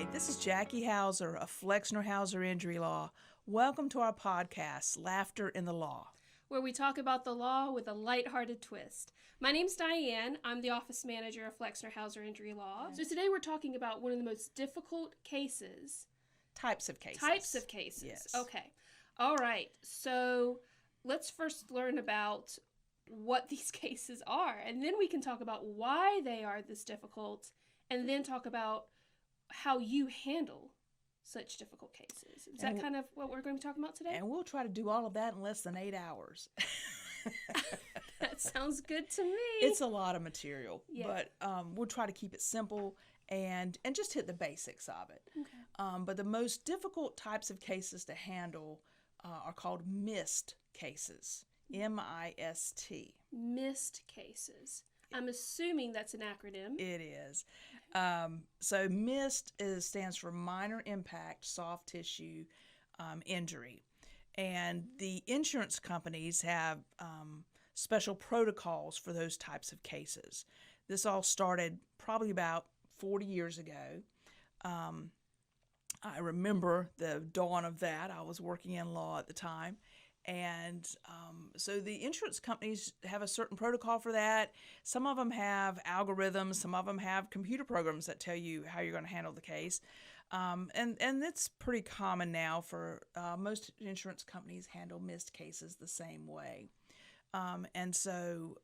Hi, this is Jackie Hauser of Flexner-Hauser Injury Law. Welcome to our podcast, Laughter in the Law, where we talk about the law with a lighthearted twist. My name's Diane. I'm the office manager of Flexner-Hauser Injury Law. So today we're talking about one of the most difficult cases. Types of cases. Yes. Yes. Okay. All right. So let's first learn about what these cases are, and then we can talk about why they are this difficult, and then talk about how you handle such difficult cases. Is that kind of what we're going to be talking about today? And we'll try to do all of that in less than 8 hours. That sounds good to me. It's a lot of material, Yeah. but we'll try to keep it simple and just hit the basics of it. Okay. But the most difficult types of cases to handle are called missed cases, M-I-S-T. Missed cases. I'm assuming that's an acronym. It is. So MIST stands for minor impact soft tissue injury. And the insurance companies have special protocols for those types of cases. This all started probably about 40 years ago. I remember the dawn of that. I was working in law at the time. And so the insurance companies have a certain protocol for that. Some of them have algorithms. Some of them have computer programs that tell you how you're going to handle the case. And it's pretty common now for most insurance companies handle missed cases the same way. And so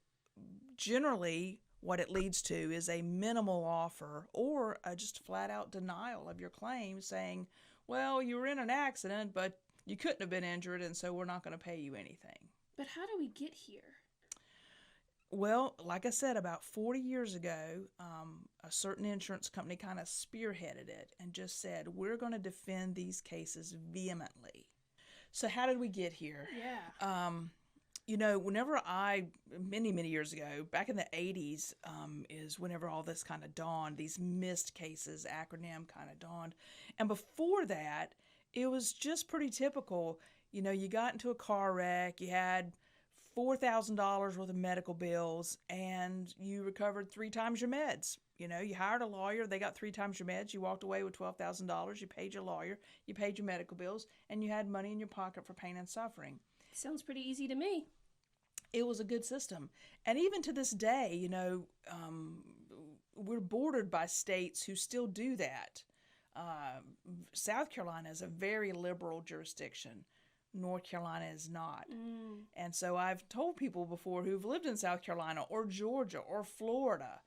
generally what it leads to is a minimal offer or just flat out denial of your claim saying, well, you were in an accident, but you couldn't have been injured, and so we're not going to pay you anything. But how do we get here? Well, like I said, about 40 years ago, a certain insurance company kind of spearheaded it and just said, we're going to defend these cases vehemently. So how did we get here? Yeah. Whenever many years ago, back in the 80s, is whenever all this kind of dawned, these missed cases acronym kind of dawned. And before that, it was just pretty typical. You got into a car wreck, you had $4,000 worth of medical bills, and you recovered 3 times your meds. You hired a lawyer, they got 3 times your meds, you walked away with $12,000, you paid your lawyer, you paid your medical bills, and you had money in your pocket for pain and suffering. Sounds pretty easy to me. It was a good system. And even to this day, we're bordered by states who still do that. South Carolina is a very liberal jurisdiction. North Carolina is not. And so I've told people before who've lived in South Carolina or Georgia or Florida,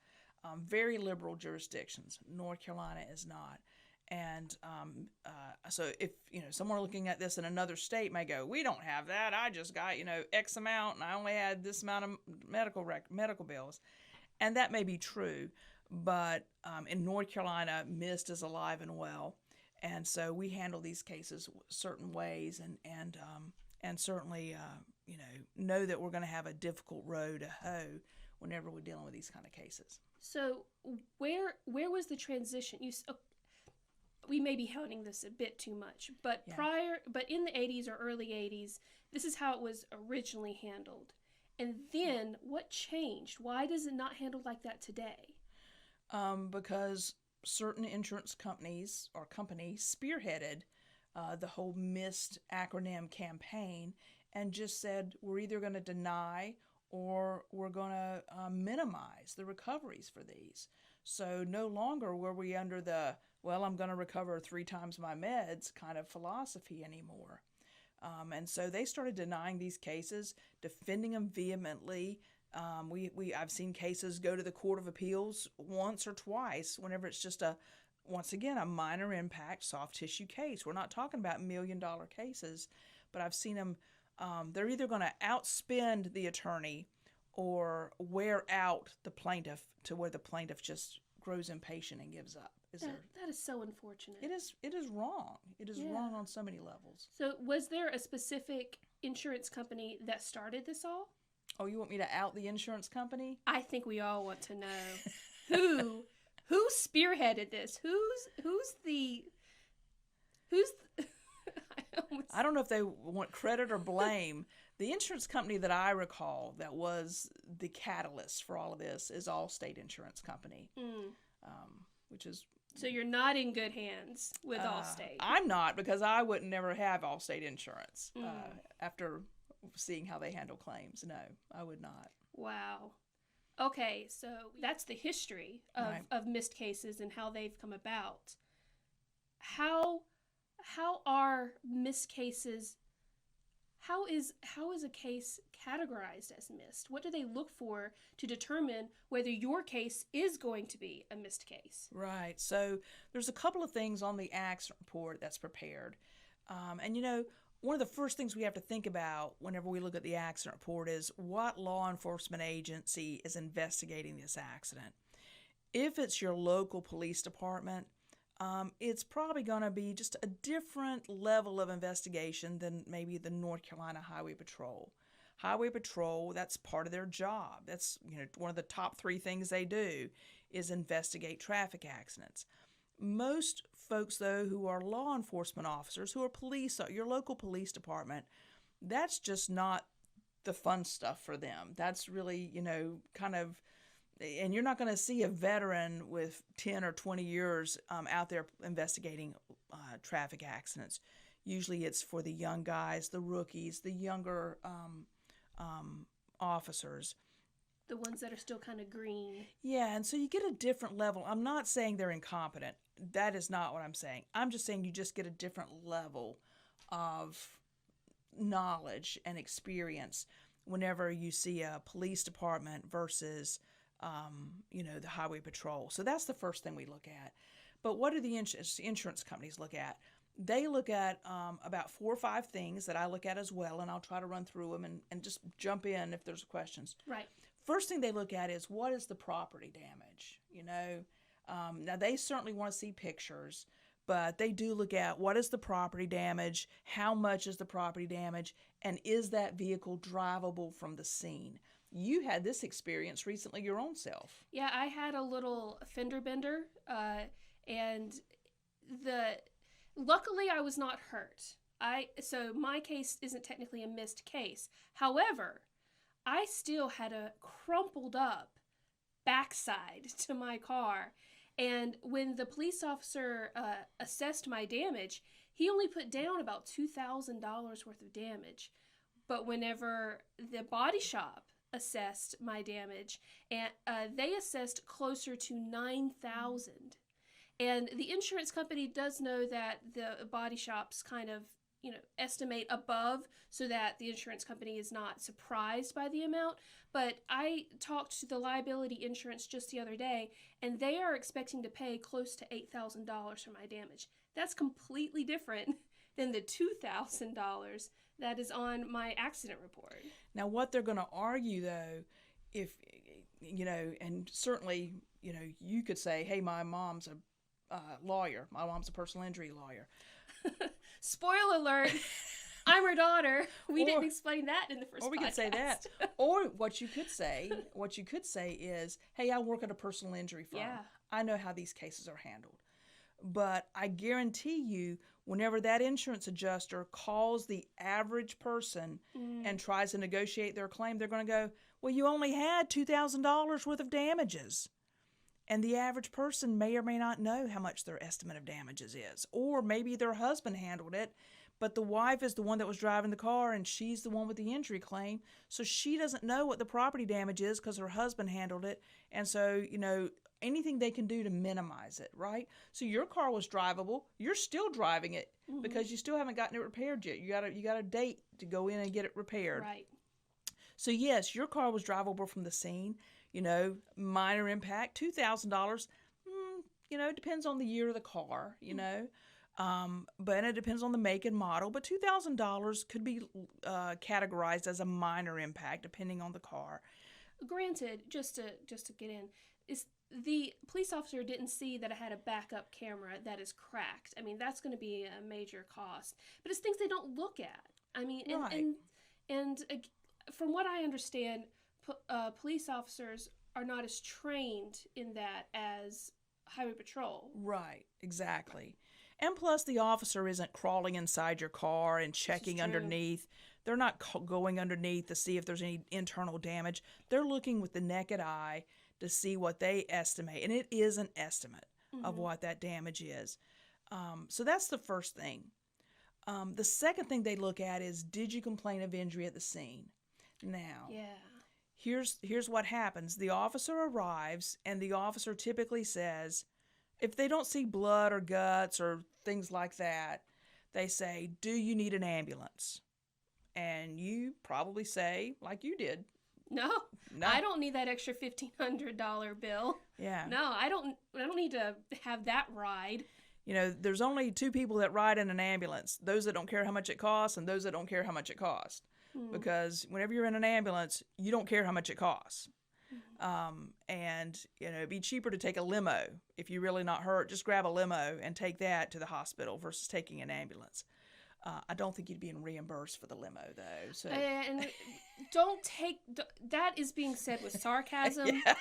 very liberal jurisdictions. North Carolina is not. And so if someone looking at this in another state may go, we don't have that. I just got X amount, and I only had this amount of medical bills, and that may be true. But in North Carolina, MIST is alive and well, and so we handle these cases certain ways, and certainly know that we're going to have a difficult row to hoe whenever we're dealing with these kind of cases. So where was the transition? We may be honing this a bit too much, but but in the 80s or early 80s, this is how it was originally handled. And then what changed? Why does it not handled like that today? Because certain insurance companies spearheaded the whole MIST acronym campaign and just said, we're either going to deny or we're going to minimize the recoveries for these. So no longer were we under the, well, I'm going to recover 3 times my meds kind of philosophy anymore. And so they started denying these cases, defending them vehemently. I've seen cases go to the Court of Appeals once or twice whenever it's just once again, a minor impact soft tissue case. We're not talking about $1 million cases, but I've seen them, they're either going to outspend the attorney or wear out the plaintiff to where the plaintiff just grows impatient and gives up. That is so unfortunate. It is wrong. It is wrong on so many levels. So was there a specific insurance company that started this all? Oh, you want me to out the insurance company? I think we all want to know who spearheaded this. Who's I don't know if they want credit or blame. The insurance company that I recall that was the catalyst for all of this is Allstate Insurance Company, which is So you're not in good hands with Allstate. I'm not, because I wouldn't never have Allstate insurance after seeing how they handle claims. No, I would not. Wow. Okay, so that's the history of, Right. of missed cases and how they've come about. How are missed cases, how is a case categorized as missed? What do they look for to determine whether your case is going to be a missed case? Right. So there's a couple of things on the accident report that's prepared. And one of the first things we have to think about whenever we look at the accident report is what law enforcement agency is investigating this accident. If it's your local police department, it's probably going to be just a different level of investigation than maybe the North Carolina Highway Patrol. Highway Patrol, that's part of their job. That's one of the top 3 things they do is investigate traffic accidents. Most folks, though, who are law enforcement officers, who are police, your local police department, that's just not the fun stuff for them. That's really, kind of, and you're not going to see a veteran with 10 or 20 years out there investigating traffic accidents. Usually it's for the young guys, the rookies, the younger officers. The ones that are still kind of green. Yeah, and so you get a different level. I'm not saying they're incompetent. That is not what I'm saying. I'm just saying you just get a different level of knowledge and experience whenever you see a police department versus, the highway patrol. So that's the first thing we look at. But what do the insurance companies look at? They look at about 4 or 5 things that I look at as well, and I'll try to run through them and just jump in if there's questions. Right. First thing they look at is what is the property damage, Now, they certainly want to see pictures, but they do look at what is the property damage, how much is the property damage, and is that vehicle drivable from the scene? You had this experience recently your own self. Yeah, I had a little fender bender, and luckily I was not hurt. So my case isn't technically a missed case. However, I still had a crumpled up backside to my car. And when the police officer assessed my damage, he only put down about $2,000 worth of damage. But whenever the body shop assessed my damage, and they assessed closer to $9,000. And the insurance company does know that the body shops kind of estimate above so that the insurance company is not surprised by the amount. But I talked to the liability insurance just the other day, and they are expecting to pay close to $8,000 for my damage. That's completely different than the $2,000 that is on my accident report. Now, what they're going to argue, though, if, and certainly, you could say, hey, my mom's a lawyer. My mom's a personal injury lawyer. Spoiler alert, I'm her daughter. We didn't explain that in the first podcast. Or we could say that. Or what you could say is, hey, I work at a personal injury firm. Yeah. I know how these cases are handled. But I guarantee you, whenever that insurance adjuster calls the average person and tries to negotiate their claim, they're going to go, well, you only had $2,000 worth of damages. And the average person may or may not know how much their estimate of damages is. Or maybe their husband handled it, but the wife is the one that was driving the car and she's the one with the injury claim. So she doesn't know what the property damage is because her husband handled it. And so, anything they can do to minimize it, right? So your car was drivable. You're still driving it because you still haven't gotten it repaired yet. You got a date to go in and get it repaired. Right. So yes, your car was drivable from the scene. Minor impact, $2,000. It depends on the year of the car. But it depends on the make and model. But $2,000 could be categorized as a minor impact depending on the car. Granted, just to get in, is the police officer didn't see that I had a backup camera that is cracked. I mean, that's going to be a major cost. But it's things they don't look at. I mean, Right. and from what I understand, police officers are not as trained in that as highway patrol. Right, exactly. And plus, the officer isn't crawling inside your car and checking underneath. They're not going underneath to see if there's any internal damage. They're looking with the naked eye to see what they estimate. And it is an estimate. of what that damage is. So that's the first thing. The second thing they look at is, did you complain of injury at the scene? Now, here's what happens. The officer arrives, and the officer typically says, if they don't see blood or guts or things like that, they say, do you need an ambulance? And you probably say, like you did, no, I don't need that extra $1,500 bill. Yeah. No, I don't need to have that ride. You know, there's only two people that ride in an ambulance, those that don't care how much it costs and those that don't care how much it costs. Because whenever you're in an ambulance, you don't care how much it costs. And, you know, it'd be cheaper to take a limo. If you're really not hurt, just grab a limo and take that to the hospital versus taking an ambulance. I don't think you'd be reimbursed for the limo, though. So. And don't take... That is being said with sarcasm. Yeah.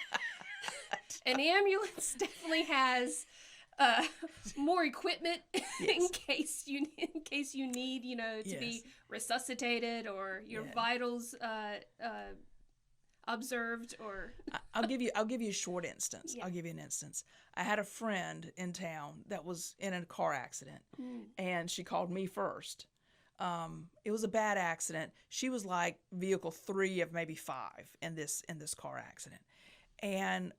An ambulance definitely has... more equipment in case you need, you know, to be resuscitated or your vitals observed. Or I'll give you a short instance. I'll give you an instance. I had a friend in town that was in a car accident, and she called me first. It was a bad accident. She was like vehicle 3 of maybe 5 in this car accident, and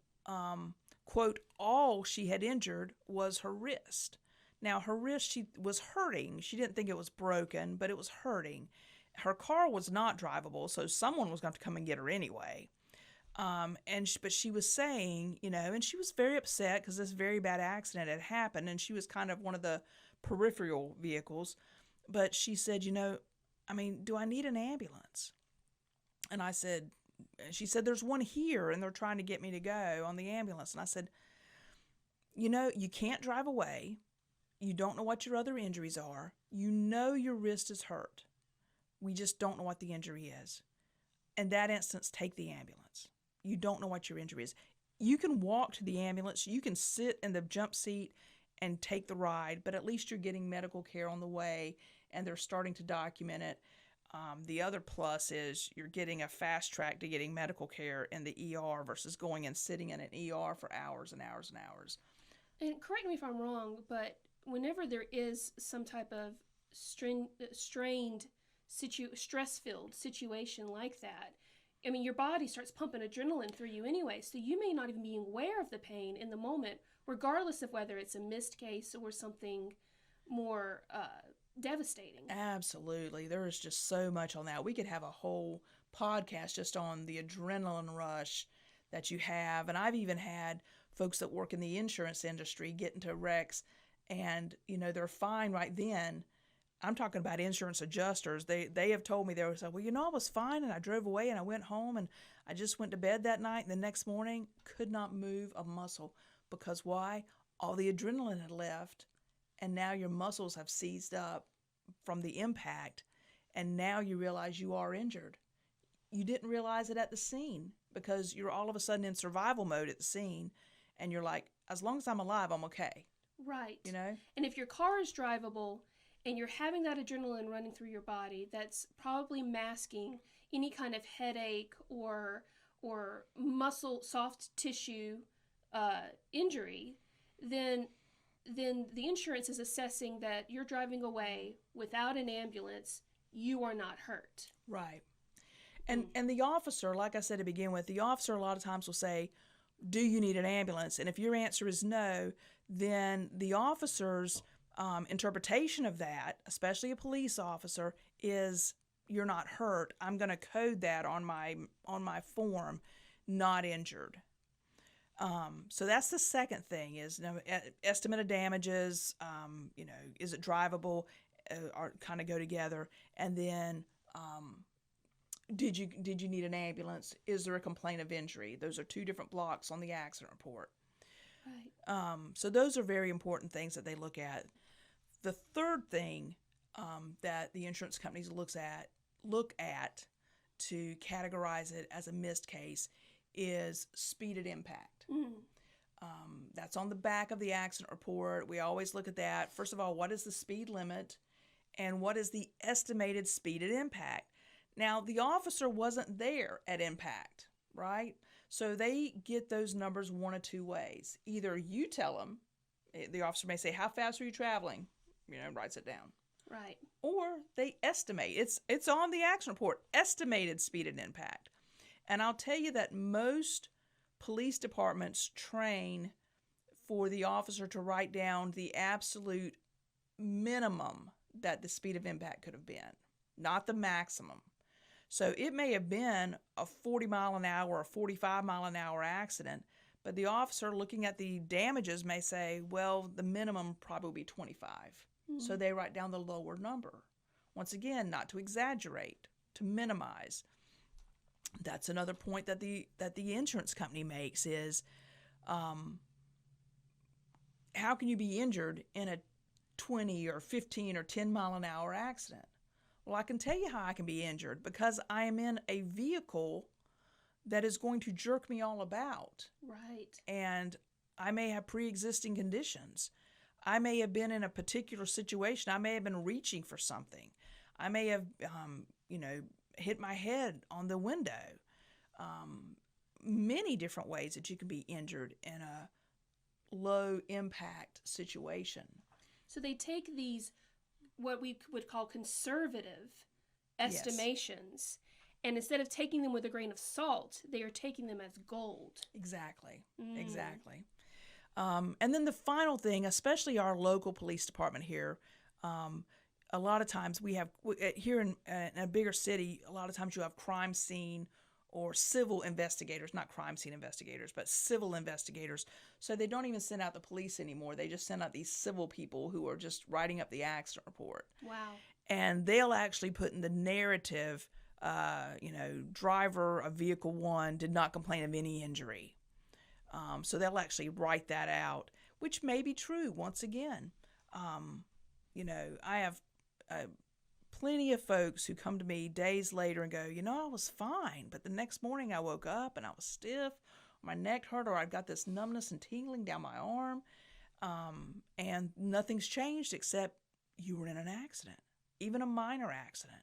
quote, all she had injured was her wrist. Now, her wrist, she was hurting. She didn't think it was broken, but it was hurting. Her car was not drivable, so someone was going to come and get her anyway. But she was saying, you know, and she was very upset because this very bad accident had happened, and she was kind of one of the peripheral vehicles. But she said, you know, I mean, do I need an ambulance? And she said, there's one here, and they're trying to get me to go on the ambulance. And I said, you know, you can't drive away. You don't know what your other injuries are. You know your wrist is hurt. We just don't know what the injury is. In that instance, take the ambulance. You don't know what your injury is. You can walk to the ambulance. You can sit in the jump seat and take the ride, but at least you're getting medical care on the way, and they're starting to document it. The other plus is you're getting a fast track to getting medical care in the ER versus going and sitting in an ER for hours and hours and hours. And correct me if I'm wrong, but whenever there is some type of strained, stress-filled situation like that, I mean, your body starts pumping adrenaline through you anyway, so you may not even be aware of the pain in the moment, regardless of whether it's a missed case or something more devastating. Absolutely. There is just so much on that. We could have a whole podcast just on the adrenaline rush that you have. And I've even had folks that work in the insurance industry get into wrecks, and, you know, they're fine right then. I'm talking about insurance adjusters. They have told me, they were saying, well, you know, I was fine, and I drove away, and I went home, and I just went to bed that night, and the next morning could not move a muscle. Because why? All the adrenaline had left, and now your muscles have seized up from the impact, and now you realize you are injured. You didn't realize it at the scene because you're all of a sudden in survival mode at the scene, and you're like, as long as I'm alive, I'm okay. Right. You know? And if your car is drivable and you're having that adrenaline running through your body, that's probably masking any kind of headache or muscle, soft tissue injury, then the insurance is assessing that you're driving away without an ambulance, you are not hurt. Right. And the officer, like I said to begin with, the officer a lot of times will say, do you need an ambulance? And if your answer is no, then the officer's interpretation of that, especially a police officer, is you're not hurt. I'm going to code that on my form, not injured. So that's the second thing is, you know, estimate of damages, you know, is it drivable, or kind of go together. And then, did you need an ambulance? Is there a complaint of injury? Those are two different blocks on the accident report. Right. So those are very important things that they look at. The third thing that the insurance companies look at to categorize it as a missed case is speed at impact. That's on the back of the accident report. We always look at that. First of all, what is the speed limit, and what is the estimated speed at impact? Now, the officer wasn't there at impact, right? So they get those numbers one of two ways. Either you tell them The officer may say, "How fast are you traveling?" Writes it down. Right. Or they estimate. It's on the action report, estimated speed and impact. And I'll tell you that most police departments train for the officer to write down the absolute minimum that the speed of impact could have been, not the maximum. So it may have been a 40 mile an hour or 45 mile an hour accident, but the officer looking at the damages may say, well, the minimum probably will be 25. So they write down the lower number. Once again, not to exaggerate, to minimize. That's another point that the insurance company makes is, how can you be injured in a 20 or 15 or 10 mile an hour accident? Well, I can tell you how I can be injured because I am in a vehicle that is going to jerk me all about. Right. And I may have pre-existing conditions. I may have been in a particular situation. I may have been reaching for something. I may have, hit my head on the window. Many different ways that you can be injured in a low impact situation. So they take these, what we would call conservative estimations, and instead of taking them with a grain of salt, they are taking them as gold. Exactly. Exactly. And then the final thing, especially our local police department here, a lot of times we have, here in a bigger city, a lot of times you have crime scene or civil investigators, not crime scene investigators, but civil investigators. So they don't even send out the police anymore. They just send out these civil people who are just writing up the accident report. Wow. And they'll actually put in the narrative, driver of vehicle 1 did not complain of any injury. So they'll actually write that out, which may be true. Once again, I have plenty of folks who come to me days later and go, I was fine, but the next morning I woke up and I was stiff, my neck hurt, or I've got this numbness and tingling down my arm, and nothing's changed except you were in an accident, even a minor accident.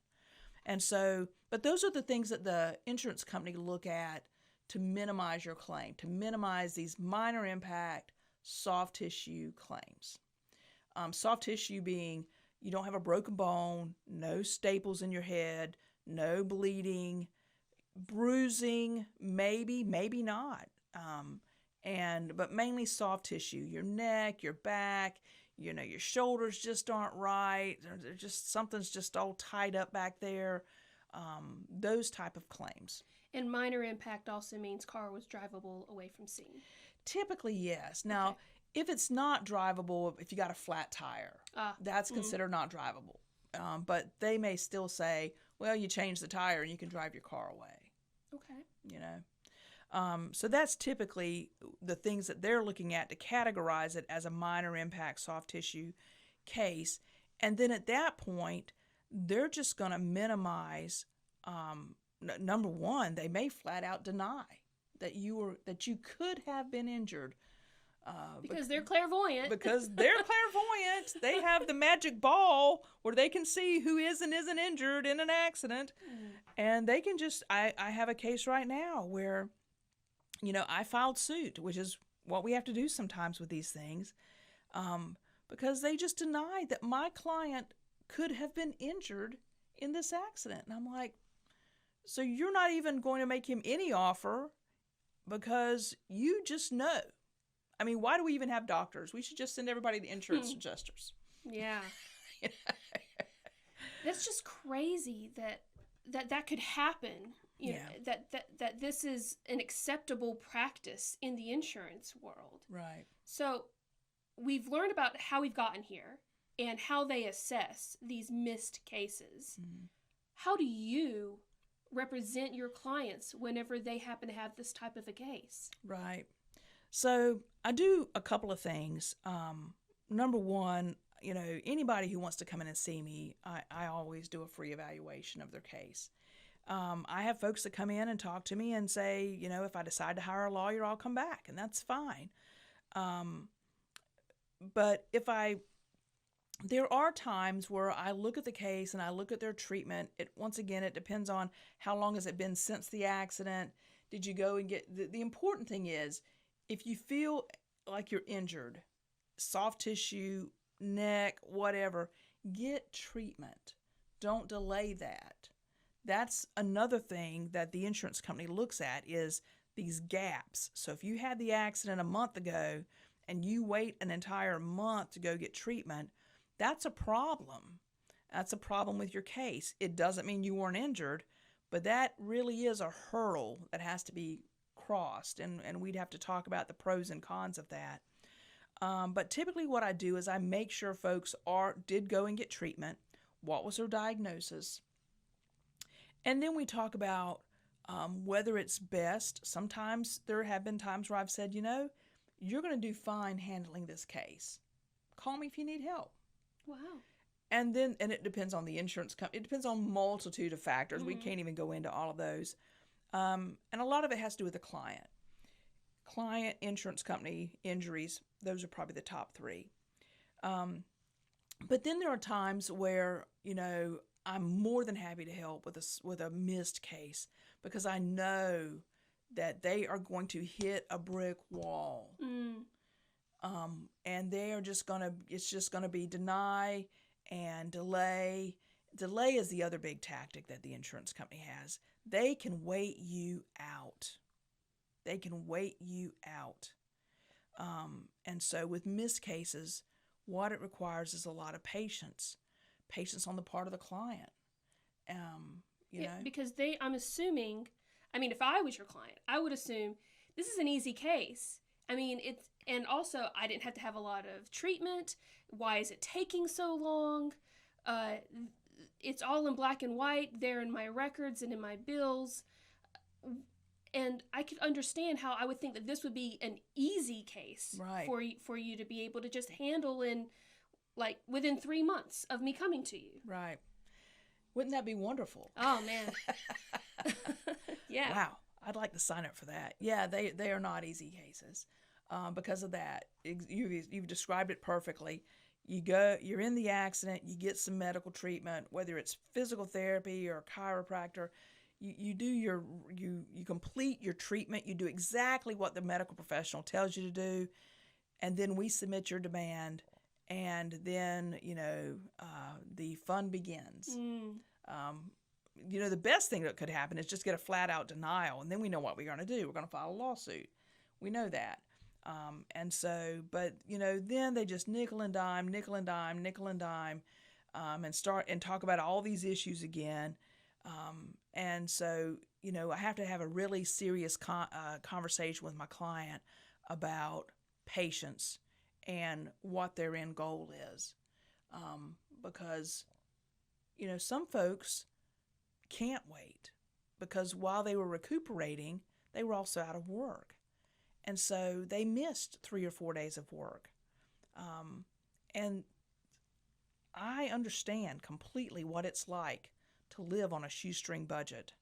And so, but those are the things that the insurance company look at to minimize your claim, to minimize these minor impact soft tissue claims. Soft tissue being you don't have a broken bone, no staples in your head, no bleeding, bruising, maybe not. But mainly soft tissue, your neck, your back, your shoulders just aren't right. They're just, something's just all tied up back there. Those type of claims. And minor impact also means car was drivable away from scene. Typically, yes. Now, if it's not drivable, if you got a flat tire, that's considered not drivable. But they may still say, well, you change the tire and you can drive your car away. Okay. So that's typically the things that they're looking at to categorize it as a minor impact soft tissue case. And then at that point, they're just going to minimize, number one, they may flat out deny that you could have been injured. Because they're clairvoyant. Because they're clairvoyant. They have the magic ball where they can see who is and isn't injured in an accident. And they can just, I have a case right now where, I filed suit, which is what we have to do sometimes with these things, because they just denied that my client could have been injured in this accident. And I'm like, so you're not even going to make him any offer because you just know. I mean, why do we even have doctors? We should just send everybody to insurance adjusters. Yeah. That's just crazy that could happen. You know, that this is an acceptable practice in the insurance world. Right. So we've learned about how we've gotten here and how they assess these missed cases. Mm-hmm. How do you represent your clients whenever they happen to have this type of a case? Right. So I do a couple of things. Number one, anybody who wants to come in and see me, I always do a free evaluation of their case. I have folks that come in and talk to me and say, if I decide to hire a lawyer, I'll come back, and that's fine. But there are times where I look at the case and I look at their treatment. Once again, it depends on how long has it been since the accident. Did you go and get, the important thing is, if you feel like you're injured, soft tissue, neck, whatever, get treatment. Don't delay that. That's another thing that the insurance company looks at is these gaps. So if you had the accident a month ago and you wait an entire month to go get treatment, that's a problem. That's a problem with your case. It doesn't mean you weren't injured, but that really is a hurdle that has to be crossed, and we'd have to talk about the pros and cons of that. But typically what I do is I make sure folks did go and get treatment. What was their diagnosis? And then we talk about whether it's best. Sometimes there have been times where I've said, you're going to do fine handling this case. Call me if you need help. Wow. And it depends on the insurance company. It depends on a multitude of factors. We can't even go into all of those. And a lot of it has to do with the client. Client, insurance company, injuries, those are probably the top three. But then there are times where, I'm more than happy to help with a missed case because I know that they are going to hit a brick wall. And it's just going to be deny and delay. Delay is the other big tactic that the insurance company has. They can wait you out. And so with missed cases, what it requires is a lot of patience on the part of the client. Because I'm assuming, if I was your client, I would assume this is an easy case. And also I didn't have to have a lot of treatment. Why is it taking so long? It's all in black and white there in my records and in my bills. And I could understand how I would think that this would be an easy case for you to be able to just handle within 3 months of me coming to you. Right. Wouldn't that be wonderful? Oh, man. Yeah. Wow. I'd like to sign up for that. Yeah, they are not easy cases because of that. You've described it perfectly. You're in the accident, you get some medical treatment, whether it's physical therapy or chiropractor. You complete your treatment. You do exactly what the medical professional tells you to do, and then we submit your demand, and then the fun begins. The best thing that could happen is just get a flat out denial, and then we know what we're going to do. We're going to file a lawsuit. We know that. Then they just nickel and dime, and start and talk about all these issues again. I have to have a really serious conversation with my client about patience and what their end goal is. Because, some folks can't wait because while they were recuperating, they were also out of work. And so they missed 3 or 4 days of work. And I understand completely what it's like to live on a shoestring budget.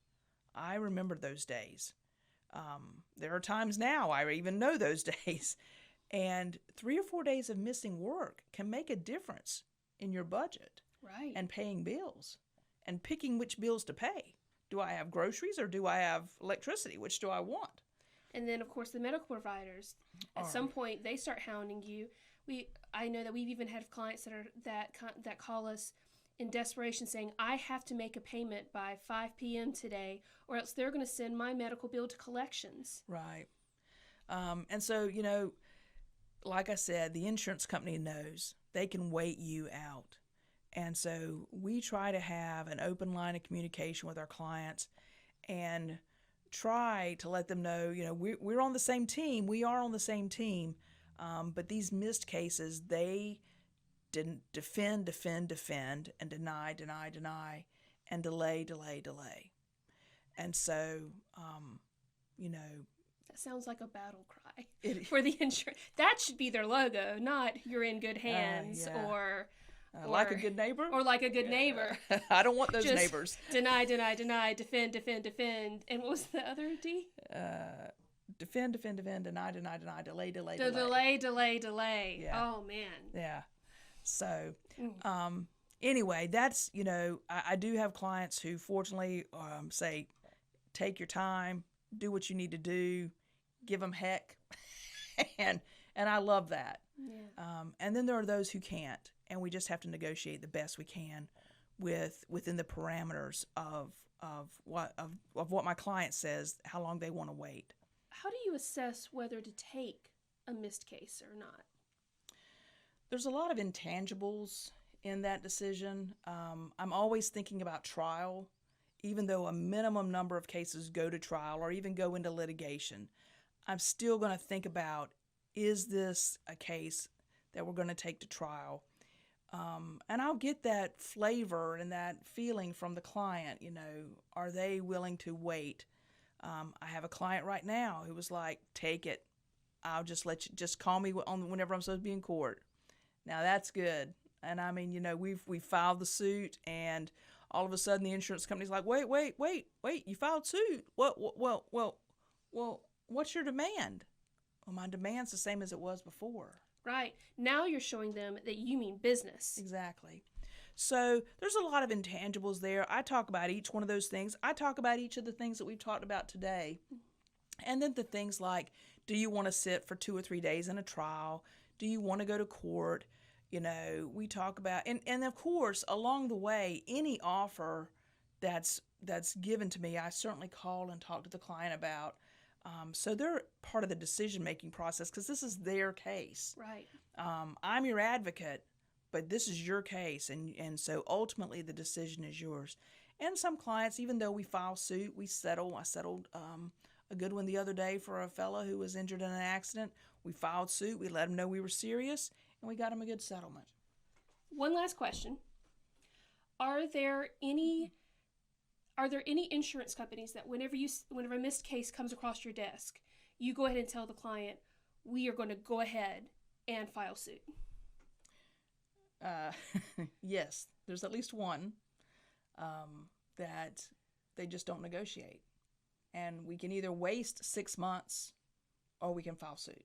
I remember those days. There are times now I even know those days. And 3 or 4 days of missing work can make a difference in your budget. Right. And paying bills and picking which bills to pay. Do I have groceries or do I have electricity? Which do I want? And then, of course, the medical providers. At some point, they start hounding you. I know that we've even had clients that call us in desperation saying, I have to make a payment by 5 p.m. today, or else they're going to send my medical bill to collections. Right. And so, like I said, the insurance company knows they can wait you out. And so we try to have an open line of communication with our clients and try to let them know, we're on the same team. We are on the same team. But these missed cases, they didn't defend, and deny, and delay. And so, That sounds like a battle cry for the insurance. That should be their logo, not you're in good hands or like a good neighbor? Or like a good neighbor. I don't want those Just neighbors. Deny, defend. And what was the other D? Defend, deny, delay. Delay. Yeah. Oh, man. Yeah. So, anyway, that's, I do have clients who fortunately say, take your time, do what you need to do, give them heck, and And I love that. Yeah. And then there are those who can't, and we just have to negotiate the best we can within the parameters of what my client says, how long they want to wait. How do you assess whether to take a missed case or not? There's a lot of intangibles in that decision. I'm always thinking about trial, even though a minimum number of cases go to trial or even go into litigation. I'm still going to think about, is this a case that we're going to take to trial? And I'll get that flavor and that feeling from the client. Are they willing to wait? I have a client right now who was like, take it. I'll just let you, just call me whenever I'm supposed to be in court. Now that's good. And I mean, we filed the suit, and all of a sudden the insurance company's like, wait, you filed suit. Well, what's your demand? Well, my demand's the same as it was before. Right. Now you're showing them that you mean business. Exactly. So there's a lot of intangibles there. I talk about each one of those things. I talk about each of the things that we've talked about today. And then the things like, do you want to sit for 2 or 3 days in a trial? Do you want to go to court? We talk about, and of course, along the way, any offer that's given to me, I certainly call and talk to the client about. So they're part of the decision-making process because this is their case. Right. I'm your advocate, but this is your case, and so ultimately the decision is yours. And some clients, even though we file suit, we settle. I settled a good one the other day for a fellow who was injured in an accident. We filed suit. We let him know we were serious, and we got him a good settlement. One last question. Are there any insurance companies that whenever a missed case comes across your desk, you go ahead and tell the client, we are going to go ahead and file suit? Yes, there's at least one that they just don't negotiate. And we can either waste 6 months or we can file suit.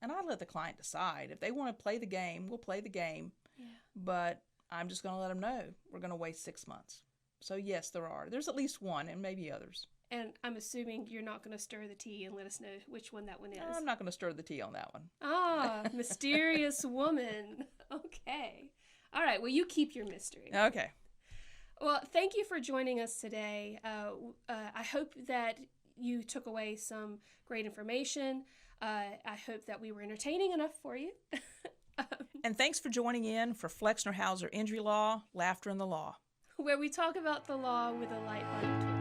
And I let the client decide. If they want to play the game, we'll play the game. Yeah. But I'm just going to let them know we're going to waste 6 months. So yes, there are. There's at least one, and maybe others. And I'm assuming you're not going to stir the tea and let us know which one that one is. I'm not going to stir the tea on that one. Ah, mysterious woman. Okay. All right. Well, you keep your mystery. Okay. Well, thank you for joining us today. I hope that you took away some great information. I hope that we were entertaining enough for you. And thanks for joining in for Flexner Hauser Injury Law, Laughter in the Law, where we talk about the law with a lighthearted twist.